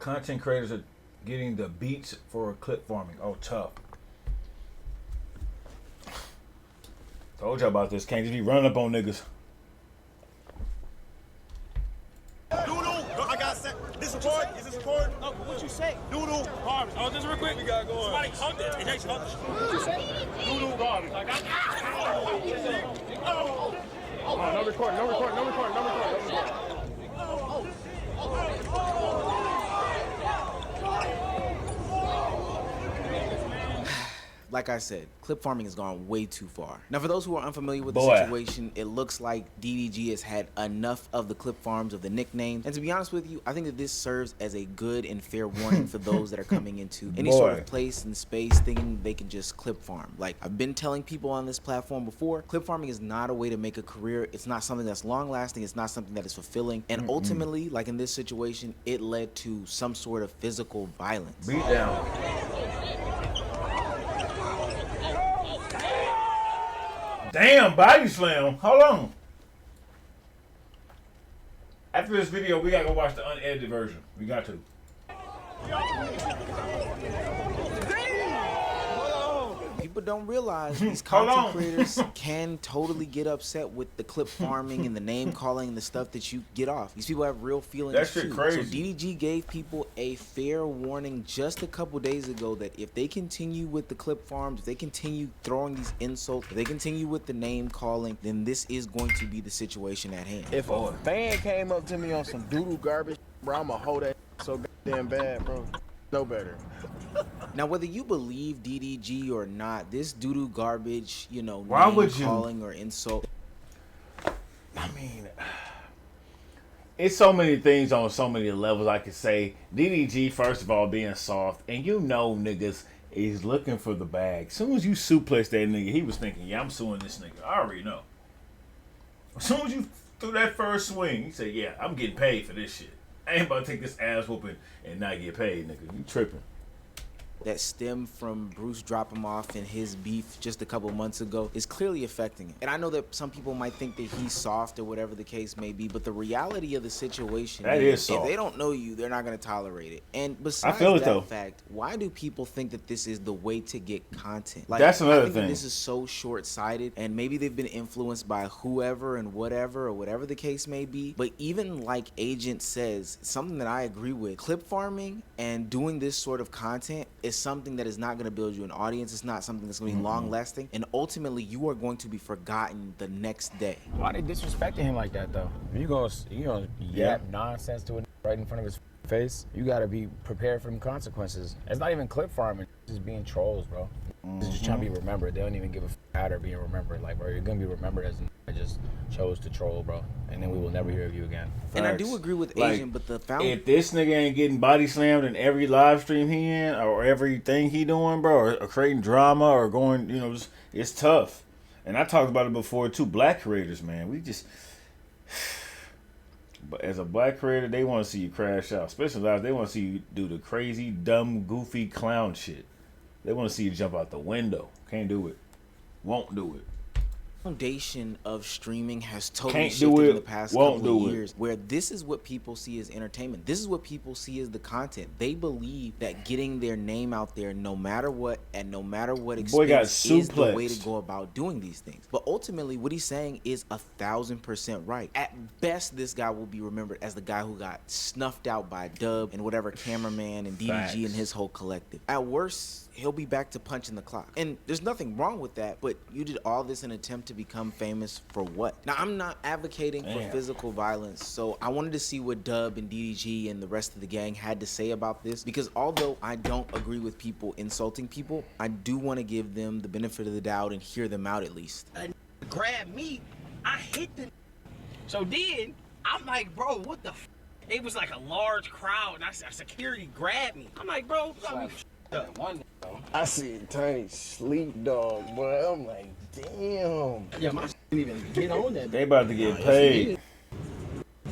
content creators are getting the beats for clip farming. Oh, tough. Told y'all about this. Can't just be running up on niggas. Doodle, I got set. This record? Is this record? No, what you say? Doodle, garbage. Oh, just real quick, we got going. Somebody hugged it. It takes hugged. What you say? Doodle, garbage. Like, No record, no record, no record, no record, no record. Like I said, clip farming has gone way too far. Now, for those who are unfamiliar with the situation, it looks like DDG has had enough of the clip farms of the nicknames. And to be honest with you, I think that this serves as a good and fair warning for those that are coming into any sort of place and space thinking they can just clip farm. Like, I've been telling people on this platform before, clip farming is not a way to make a career. It's not something that's long lasting. It's not something that is fulfilling. And ultimately, like in this situation, it led to some sort of physical violence. Beat down. Damn, body slam. Hold on. After this video, we gotta go watch the unedited version. We got to. People don't realize these content creators can totally get upset with the clip farming and the name calling and the stuff that you get off. These people have real feelings that shit too. crazy. So DDG gave people a fair warning just a couple days ago that if they continue with the clip farms, if they continue throwing these insults, if they continue with the name calling, then this is going to be the situation at hand. If a fan came up to me on some doodle garbage, bro, I'ma hold that so goddamn bad, bro. No better. Now, whether you believe DDG or not, this doo-doo garbage, you know, why name would you calling or insult. I mean, it's so many things on so many levels I could say. DDG, first of all, being soft, and you know niggas is looking for the bag. As soon as you suplex that nigga, he was thinking, yeah, I'm suing this nigga. I already know. As soon as you threw that first swing, he said, yeah, I'm getting paid for this shit. I ain't about to take this ass whooping and not get paid, nigga. You tripping. That stemmed from Bruce dropping him off and his beef just a couple months ago is clearly affecting it. And I know that some people might think that he's soft or whatever the case may be, but the reality of the situation is soft. If they don't know you, they're not going to tolerate it. And besides that fact, why do people think that this is the way to get content? Like, that's another I think thing. This is so short-sighted, and maybe they've been influenced by whoever and whatever or whatever the case may be. But even like Agent says, something that I agree with, clip farming and doing this sort of content is something that is not going to build you an audience. It's not something that's going to be long lasting, and ultimately you are going to be forgotten the next day. Why they disrespecting him like that though? If you gonna yap nonsense to it right in front of his face, you got to be prepared for them consequences. It's not even clip farming, it's just being trolls, bro. It's just trying to be remembered. They don't even give a how they're being remembered. Like, bro, you're gonna be remembered as I just chose to troll, bro, and then we will never hear of you again. And I do agree with Asian, but the founder, if this nigga ain't getting body slammed in every live stream he in or everything he doing, bro, or creating drama or going, you know, just, it's tough. And I talked about it before too. Black creators, man, we just. But as a black creator, they want to see you crash out. Especially live, they want to see you do the crazy, dumb, goofy clown shit. They want to see you jump out the window. Can't do it. Won't do it. Foundation of streaming has totally Can't shifted do it, in the past won't couple do of it. years, where this is what people see as entertainment. This is what people see as the content. They believe that getting their name out there, no matter what and no matter what expense, is the way to go about doing these things. But ultimately, what he's saying is 1,000% right. At best, this guy will be remembered as the guy who got snuffed out by Dub and whatever cameraman and DDG and his whole collective. At worst, he'll be back to punching the clock. And there's nothing wrong with that, but you did all this in an attempt to become famous for what? Now, I'm not advocating for physical violence, so I wanted to see what Dub and DDG and the rest of the gang had to say about this, because although I don't agree with people insulting people, I do want to give them the benefit of the doubt and hear them out at least. Grab me, I hit the. So then, I'm like, bro, what the f? It was like a large crowd, and security grabbed me. I'm like, bro, I see Tiny sleep dog, boy. I'm like, damn. Yeah, my didn't even get on that. They about to get paid.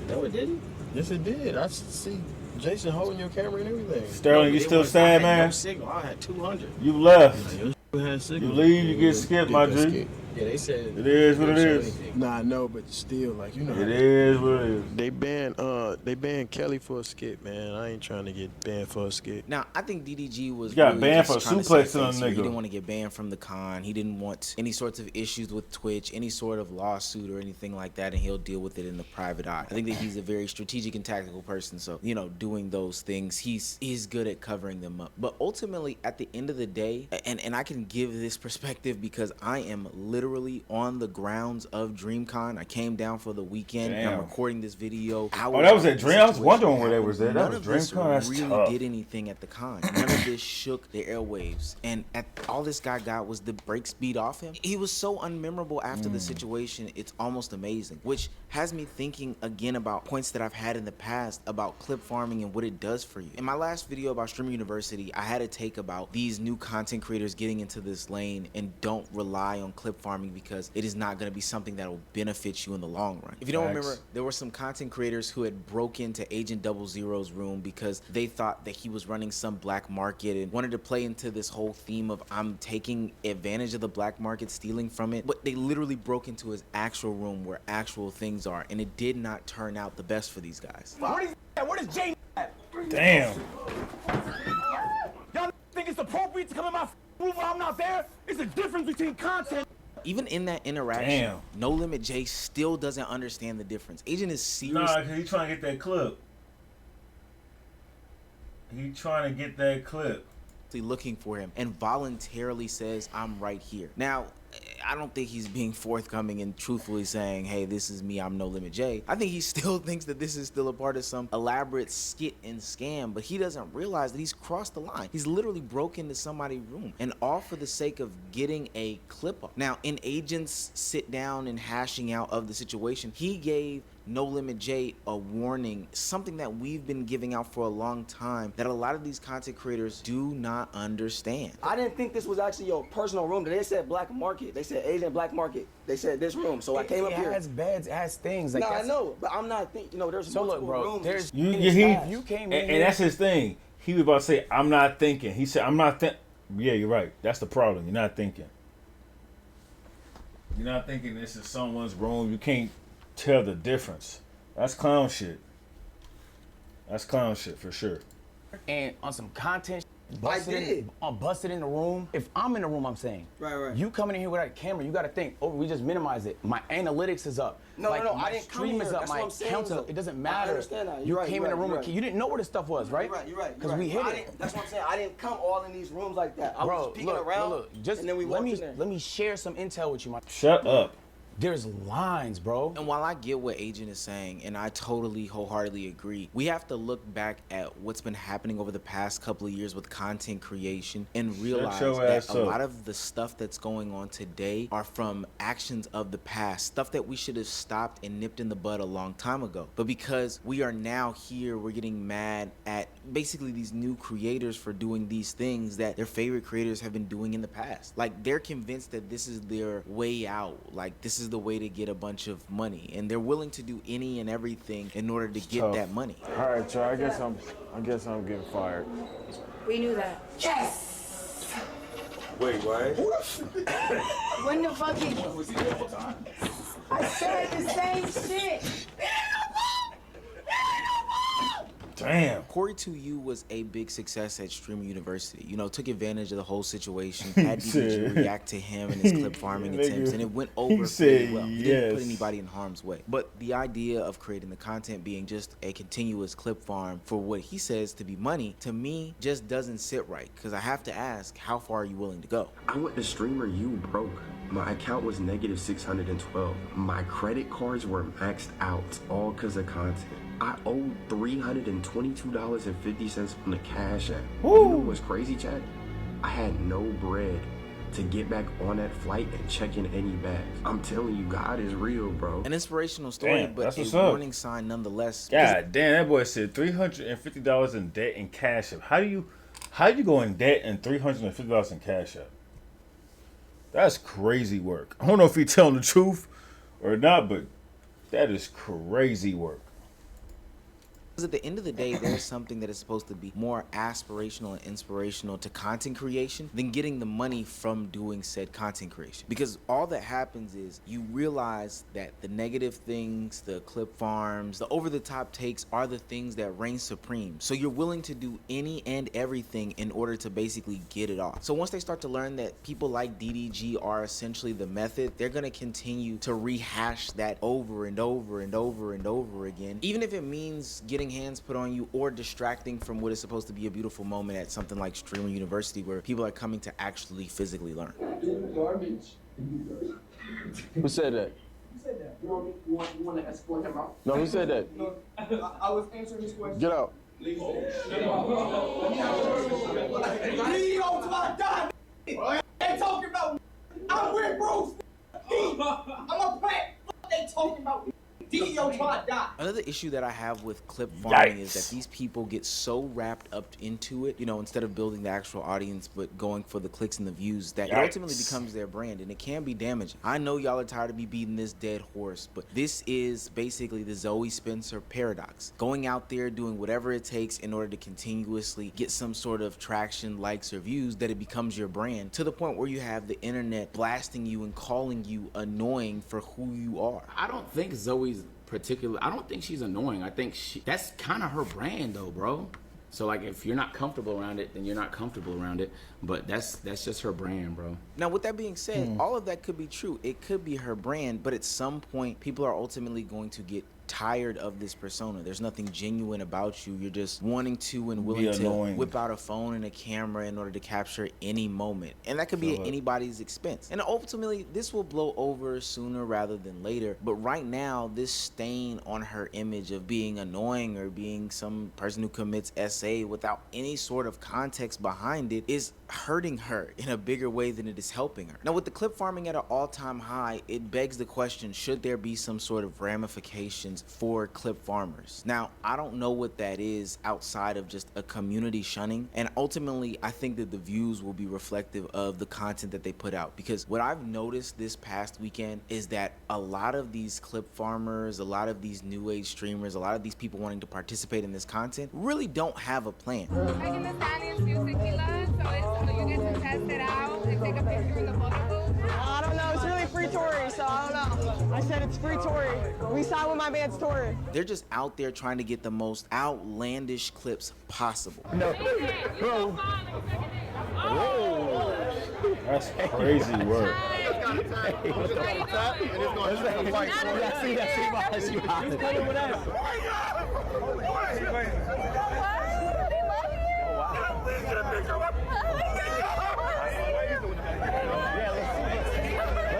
No, it didn't. Yes, it did. I see Jason holding your camera and everything. Sterling, you still sad, man? No signal. I had 200. You left. You leave, you get skipped, my G. Yeah, they said it is what it is. Nah, I know, but still, like, you know. It is what it is. They banned No, they banned Kelly for a skit, man. I ain't trying to get banned for a skit. Now, I think DDG was got really banned just for trying to say suplexing on things a here. He nigga. didn't want to get banned from the con. He didn't want any sorts of issues with Twitch, any sort of lawsuit or anything like that, and he'll deal with it in the private eye. I think that he's a very strategic and tactical person, so, you know, doing those things, he's good at covering them up. But ultimately, at the end of the day, and I can give this perspective because I am literally on the grounds of DreamCon. I came down for the weekend, and I'm recording this video. Oh, that was at Dream. I was wondering where they was at. That was DreamCon. That's really tough. did anything at the con. None of this shook the airwaves, and all this guy got was the brakes beat off him. He was so unmemorable after the situation. It's almost amazing, which has me thinking again about points that I've had in the past about clip farming and what it does for you. In my last video about Streamer University, I had a take about these new content creators getting into this lane and don't rely on clip farming because it is not going to be something that will benefit you in the long run. If you don't remember, there were some content creators who had broke into Agent 00's room because they thought that he was running some black market and wanted to play into this whole theme of I'm taking advantage of the black market, stealing from it. But they literally broke into his actual room where actual things are, and it did not turn out the best for these guys. Where is Jay at? Damn. Y'all think it's appropriate to come in my room when I'm not there? It's a difference between content. Even in that interaction, No Limit Jay still doesn't understand the difference. Agent is serious. Nah, cause he trying to get that clip. He trying to get that clip. Looking for him and voluntarily says, I'm right here. Now, I don't think he's being forthcoming and truthfully saying, hey, this is me, I'm No Limit Jay. I think he still thinks that this is still a part of some elaborate skit and scam, but he doesn't realize that he's crossed the line. He's literally broke into somebody's room, and all for the sake of getting a clip up. Now, in Agent's sit down and hashing out of the situation, he gave No Limit Jay a warning, something that we've been giving out for a long time that a lot of these content creators do not understand. I didn't think this was actually your personal room. They said black market. They said Asian black market. They said this room. So I came up here. It has beds, it has things. Like no, I know, but I'm not thinking, you know, there's multiple rooms. There's You came in and that's his thing. He was about to say, I'm not thinking. He said, I'm not thinking. Yeah, you're right. That's the problem. You're not thinking. You're not thinking this is someone's room. You can't tell the difference. That's clown shit. That's clown shit for sure. And on some content, busted in the room. If I'm in the room, I'm saying, right. You coming in here with that camera, you got to think, oh, we just minimize it. My analytics is up. No, like, no, my I didn't come stream here. is up. That's My what I'm saying. counter, it doesn't matter. I understand that. You came in the room, you didn't know where this stuff was, right? You're right. Because we hit it. That's what I'm saying. I didn't come all in these rooms like that. I was peeking around, just and then we walked in there. let me share some intel with you, my. Shut up. There's lines, bro. And while I get what Agent is saying, and I totally wholeheartedly agree, we have to look back at what's been happening over the past couple of years with content creation and realize that a lot of the stuff that's going on today are from actions of the past, stuff that we should have stopped and nipped in the bud a long time ago. But because we are now here, we're getting mad at basically these new creators for doing these things that their favorite creators have been doing in the past. Like, they're convinced that this is their way out. Like, this is the way to get a bunch of money, and they're willing to do any and everything in order to get that money. All right, y'all. I guess I'm getting fired. We knew that. Yes! Wait, what? When the fuck did I said the same shit. Damn. Corey 2U was a big success at Streamer University. You know, took advantage of the whole situation, had DDG react to him and his clip farming attempts, and it went over pretty well. He didn't put anybody in harm's way. But the idea of creating the content being just a continuous clip farm for what he says to be money, to me, just doesn't sit right. Because I have to ask, how far are you willing to go? I went to Streamer U broke. My account was negative 612. My credit cards were maxed out, all because of content. I owed $322.50 on the Cash App. You know what's crazy, Chad? I had no bread to get back on that flight and check in any bags. I'm telling you, God is real, bro. An inspirational story, but a warning sign nonetheless. God damn, that boy said $350 in debt in Cash App. How do you go in debt and $350 in Cash App? That's crazy work. I don't know if he's telling the truth or not, but that is crazy work. Because at the end of the day, there's something that is supposed to be more aspirational and inspirational to content creation than getting the money from doing said content creation. Because all that happens is you realize that the negative things, the clip farms, the over-the-top takes are the things that reign supreme. So you're willing to do any and everything in order to basically get it off. So once they start to learn that people like DDG are essentially the method, they're gonna continue to rehash that over and over and over and over again, even if it means getting hands put on you or distracting from what is supposed to be a beautiful moment at something like Streamer University, where people are coming to actually physically learn. Garbage. Who said that? You said that. You want to escort him out? No, who said that? No, I was answering his question. Get out. They talking about. I'm with Bruce. I'm a plant. They talking about. Another issue that I have with clip farming is that these people get so wrapped up into it, you know, instead of building the actual audience but going for the clicks and the views, that it ultimately becomes their brand, and it can be damaging. I know y'all are tired of me beating this dead horse, but this is basically the Zoe Spencer paradox. Going out there doing whatever it takes in order to continuously get some sort of traction, likes, or views, that it becomes your brand, to the point where you have the internet blasting you and calling you annoying for who you are. I don't think Zoe's I don't think she's annoying. I think that's kind of her brand though, bro. So like, if you're not comfortable around it, then you're not comfortable around it. But that's just her brand, bro. Now, with that being said, all of that could be true. It could be her brand, but at some point, people are ultimately going to get tired of this persona. There's nothing genuine about you. You're just wanting to and willing to whip out a phone and a camera in order to capture any moment. And that could be at anybody's expense. And ultimately, this will blow over sooner rather than later. But right now, this stain on her image of being annoying or being some person who commits SA without any sort of context behind it is hurting her in a bigger way than it is helping her. Now, with the clip farming at an all-time high, it begs the question, should there be some sort of ramifications for clip farmers? Now, I don't know what that is outside of just a community shunning, and ultimately I think that the views will be reflective of the content that they put out, because what I've noticed this past weekend is that a lot of these clip farmers, a lot of these new age streamers, a lot of these people wanting to participate in this content really don't have a plan. Making the stallions few tequila, so you get to test it out and take a picture in the photo booth. I don't know, it's really free touring, so I don't know. I said it's free touring. We signed with my man's touring. They're just out there trying to get the most outlandish clips possible. No, bro. Whoa. That's crazy work.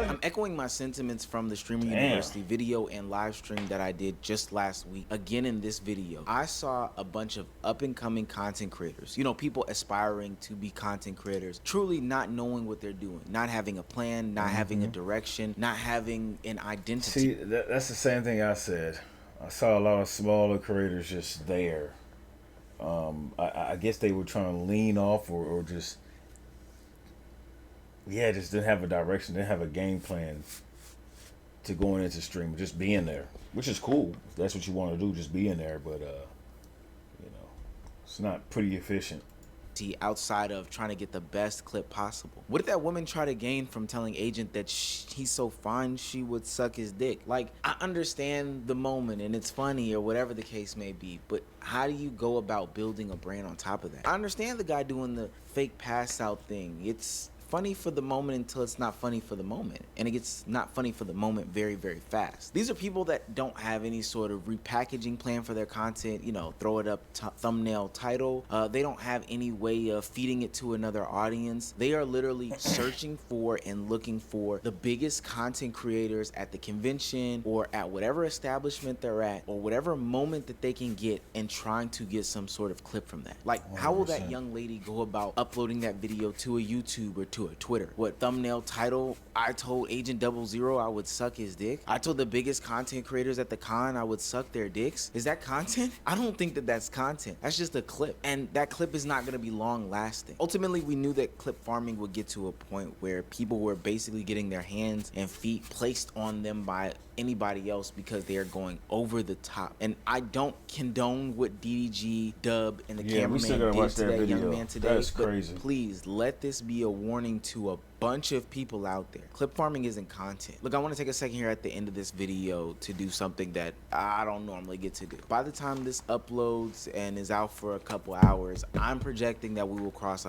I'm echoing my sentiments from the Streamer University video and live stream that I did just last week. Again, in this video, I saw a bunch of up-and-coming content creators, you know, people aspiring to be content creators, truly not knowing what they're doing, not having a plan, not having a direction, not having an identity. See, that's the same thing I said. I saw a lot of smaller creators just there. I guess they were trying to lean off or just didn't have a direction, didn't have a game plan to going into streaming, just being there, which is cool. If that's what you want to do, just being there, but you know, it's not pretty efficient. Outside of trying to get the best clip possible. What did that woman try to gain from telling Agent that he's so fine she would suck his dick? Like, I understand the moment and it's funny or whatever the case may be, but how do you go about building a brand on top of that? I understand the guy doing the fake pass out thing. It's funny for the moment until it's not funny for the moment, and it gets not funny for the moment very, very fast. These are people that don't have any sort of repackaging plan for their content, you know, throw it up thumbnail title. They don't have any way of feeding it to another audience. They are literally searching for and looking for the biggest content creators at the convention or at whatever establishment they're at or whatever moment that they can get, and trying to get some sort of clip from that. Like, 100%. How will that young lady go about uploading that video to a YouTube or to a Twitter? What thumbnail title? I told Agent 00 I would suck his dick. I told the biggest content creators at the con I would suck their dicks. Is that content? I don't think that that's content. That's just a clip, and that clip is not going to be long lasting. Ultimately, we knew that clip farming would get to a point where people were basically getting their hands and feet placed on them by anybody else because they are going over the top. And I don't condone what DDG, Dub, and the cameraman did to that young man today. That's crazy. Please let this be a warning to a bunch of people out there. Clip farming isn't content. Look, I want to take a second here at the end of this video to do something that I don't normally get to do. By the time this uploads and is out for a couple hours, I'm projecting that we will cross